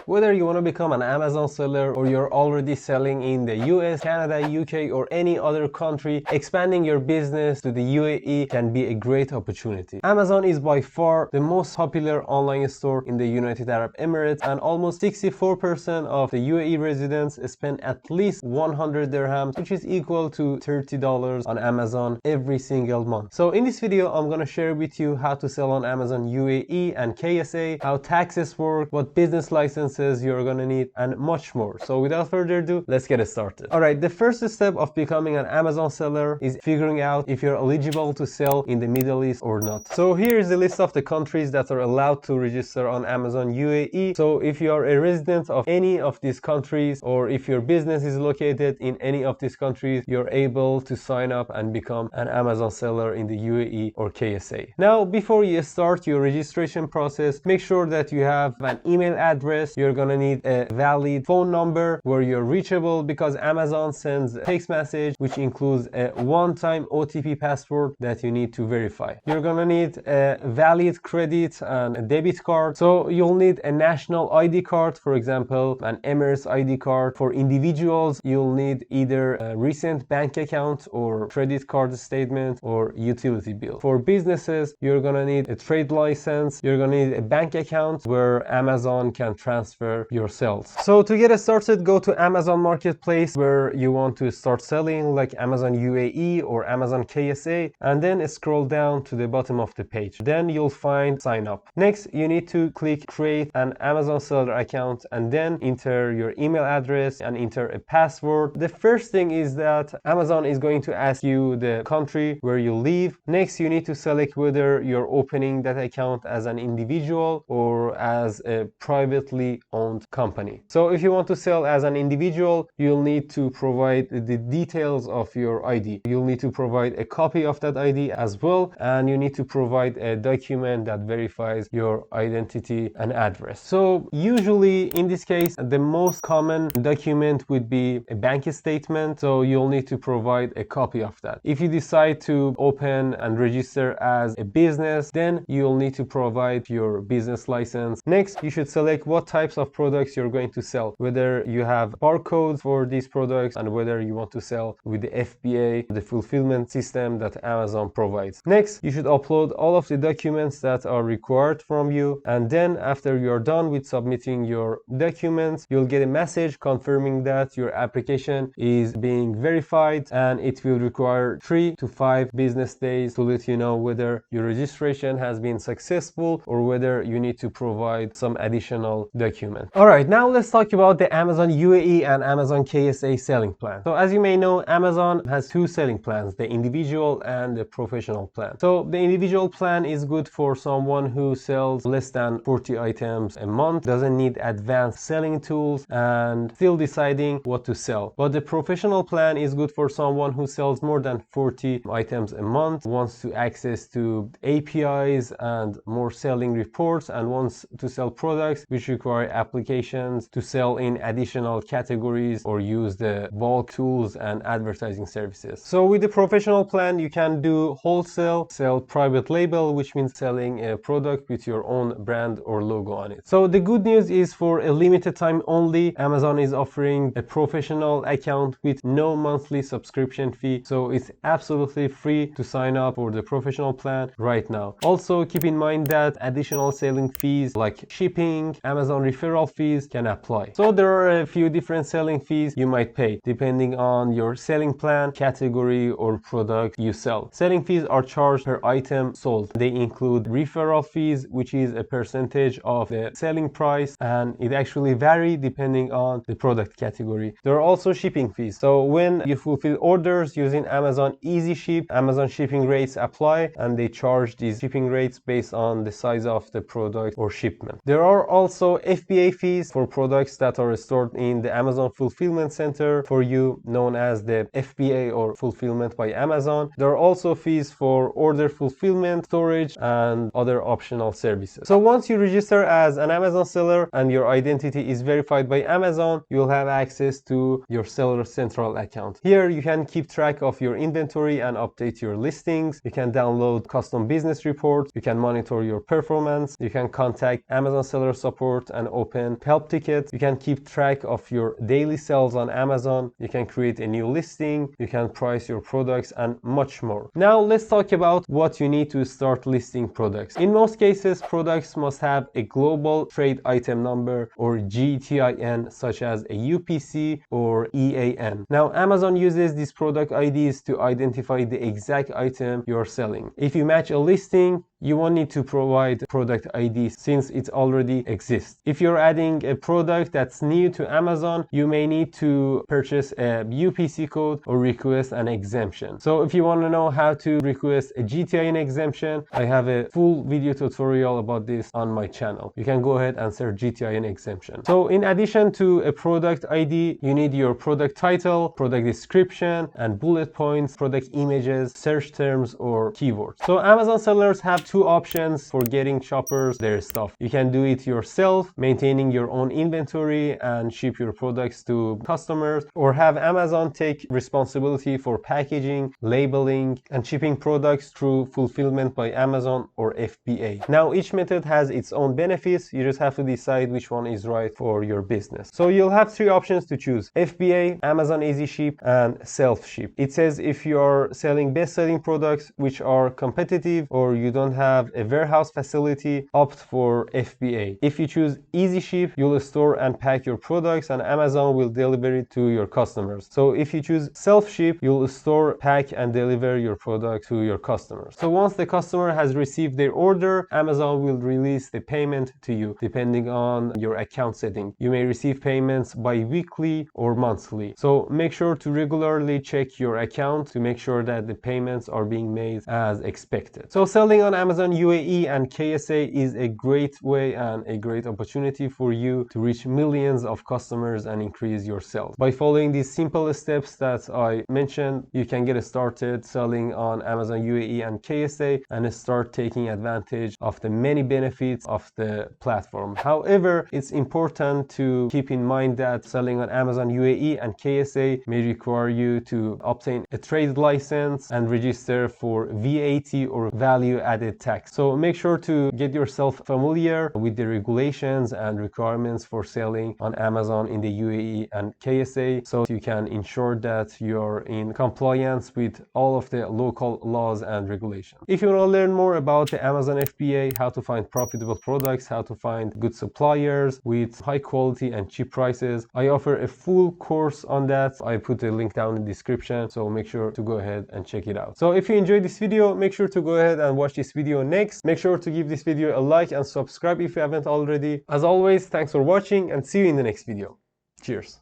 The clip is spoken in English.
Whether you want to become an Amazon seller or you're already selling in the US, Canada, UK, or any other country, expanding your business to the UAE can be a great opportunity. Amazon is by far the most popular online store in the United Arab Emirates, and almost 64% of the UAE residents spend at least 100 dirhams, which is equal to $30 on Amazon every single month. So in this video, I'm going to share with you how to sell on Amazon UAE and KSA, how taxes work, what business licenses you're gonna need, and much more. So without further ado, let's get started. Alright, the first step of becoming an Amazon seller is figuring out if you're eligible to sell in the Middle East or not. So here is the list of the countries that are allowed to register on Amazon UAE. So if you are a resident of any of these countries, or if your business is located in any of these countries, you're able to sign up and become an Amazon seller in the UAE or KSA. Now, before you start your registration process, make sure that you have an email address. You're gonna need a valid phone number where you're reachable, because Amazon sends a text message which includes a one-time OTP password that you need to verify. You're gonna need a valid credit and a debit card. So you'll need a national ID card, for example, an Emirates ID card. For individuals, you'll need either a recent bank account or credit card statement or utility bill. For businesses, you're gonna need a trade license. You're gonna need a bank account where Amazon can transfer your sales. So to get started, go to Amazon Marketplace where you want to start selling, like Amazon UAE or Amazon KSA, and then scroll down to the bottom of the page. Then you'll find sign up. Next, you need to click create an Amazon seller account and then enter your email address and enter a password. The first thing is that Amazon is going to ask you the country where you live. Next, you need to select whether you're opening that account as an individual or as a privately owned company. So if you want to sell as an individual, you'll need to provide the details of your ID. You'll need to provide a copy of that ID as well, and you need to provide a document that verifies your identity and address. So usually in this case, the most common document would be a bank statement, so you'll need to provide a copy of that. If you decide to open and register as a business, then you'll need to provide your business license. Next, you should select what types of products you're going to sell, whether you have barcodes for these products and whether you want to sell with the FBA, the fulfillment system that Amazon provides. Next, you should upload all of the documents that are required from you, and then after you're done with submitting your documents, you'll get a message confirming that your application is being verified, and it will require 3 to 5 business days to let you know whether your registration has been successful or whether you need to provide some additional document. Alright, now let's talk about the Amazon UAE and Amazon KSA selling plan. So as you may know, Amazon has two selling plans, the individual and the professional plan. So the individual plan is good for someone who sells less than 40 items a month, doesn't need advanced selling tools, and still deciding what to sell. But the professional plan is good for someone who sells more than 40 items a month, wants to access to APIs and more selling reports, and wants to sell products which require applications to sell in additional categories or use the bulk tools and advertising services. So with the professional plan, you can do wholesale, sell private label, which means selling a product with your own brand or logo on it. So the good news is, for a limited time only, Amazon is offering a professional account with no monthly subscription fee. So it's absolutely free to sign up for the professional plan right now. Also keep in mind that additional selling fees like shipping, Amazon referral fees can apply. So there are a few different selling fees you might pay depending on your selling plan, category, or product you sell. Selling fees are charged per item sold. They include referral fees, which is a percentage of the selling price, and it actually varies depending on the product category. There are also shipping fees. So when you fulfill orders using Amazon Easy Ship, Amazon shipping rates apply, and they charge these shipping rates based on the size of the product or shipment. There are also FBA fees for products that are stored in the Amazon Fulfillment Center for you, known as the FBA or Fulfillment by Amazon. There are also fees for order fulfillment, storage, and other optional services. So once you register as an Amazon seller and your identity is verified by Amazon, you'll have access to your Seller Central account. Here you can keep track of your inventory and update your listings. You can download custom business reports. You can monitor your performance. You can contact Amazon seller support and open help tickets. You can keep track of your daily sales on Amazon. You can create a new listing. You can price your products and much more. Now let's talk about what you need to start listing products. In most cases, products must have a global trade item number or GTIN, such as a UPC or EAN. Now Amazon uses these product IDs to identify the exact item you're selling. If you match a listing, you won't need to provide product ID since it already exists. If you're adding a product that's new to Amazon, you may need to purchase a UPC code or request an exemption. So if you want to know how to request a GTIN exemption, I have a full video tutorial about this on my channel. You can go ahead and search GTIN exemption. So in addition to a product ID, you need your product title, product description, and bullet points, product images, search terms, or keywords. So Amazon sellers have two options for getting shoppers their stuff. You can do it yourself, maintaining your own inventory and ship your products to customers, or have Amazon take responsibility for packaging, labeling, and shipping products through fulfillment by Amazon or FBA. Now each method has its own benefits. You just have to decide which one is right for your business. So you'll have three options to choose: FBA, Amazon Easy Ship, and Self Ship. It says if you're selling best-selling products which are competitive or you don't have a warehouse facility, opt for FBA. If you choose Easy Ship, you'll store and pack your products and Amazon will deliver it to your customers. So if you choose Self Ship, you'll store, pack, and deliver your product to your customers. So once the customer has received their order, Amazon will release the payment to you depending on your account setting. You may receive payments bi-weekly or monthly. So make sure to regularly check your account to make sure that the payments are being made as expected. So selling on Amazon UAE and KSA is a great way and a great opportunity for you to reach millions of customers and increase your sales. By following these simple steps that I mentioned, you can get started selling on Amazon UAE and KSA and start taking advantage of the many benefits of the platform. However, it's important to keep in mind that selling on Amazon UAE and KSA may require you to obtain a trade license and register for VAT or value added tax. So make sure to get yourself familiar with the regulations and requirements for selling on Amazon in the UAE and KSA so you can ensure that you're in compliance with all of the local laws and regulations. If you want to learn more about the Amazon FBA, how to find profitable products, how to find good suppliers with high quality and cheap prices, I offer a full course on that. I put the link down in the description, so make sure to go ahead and check it out. So if you enjoyed this video, make sure to go ahead and watch this video next. Make sure to give this video a like and subscribe if you haven't already. As always, thanks for watching and see you in the next video. Cheers.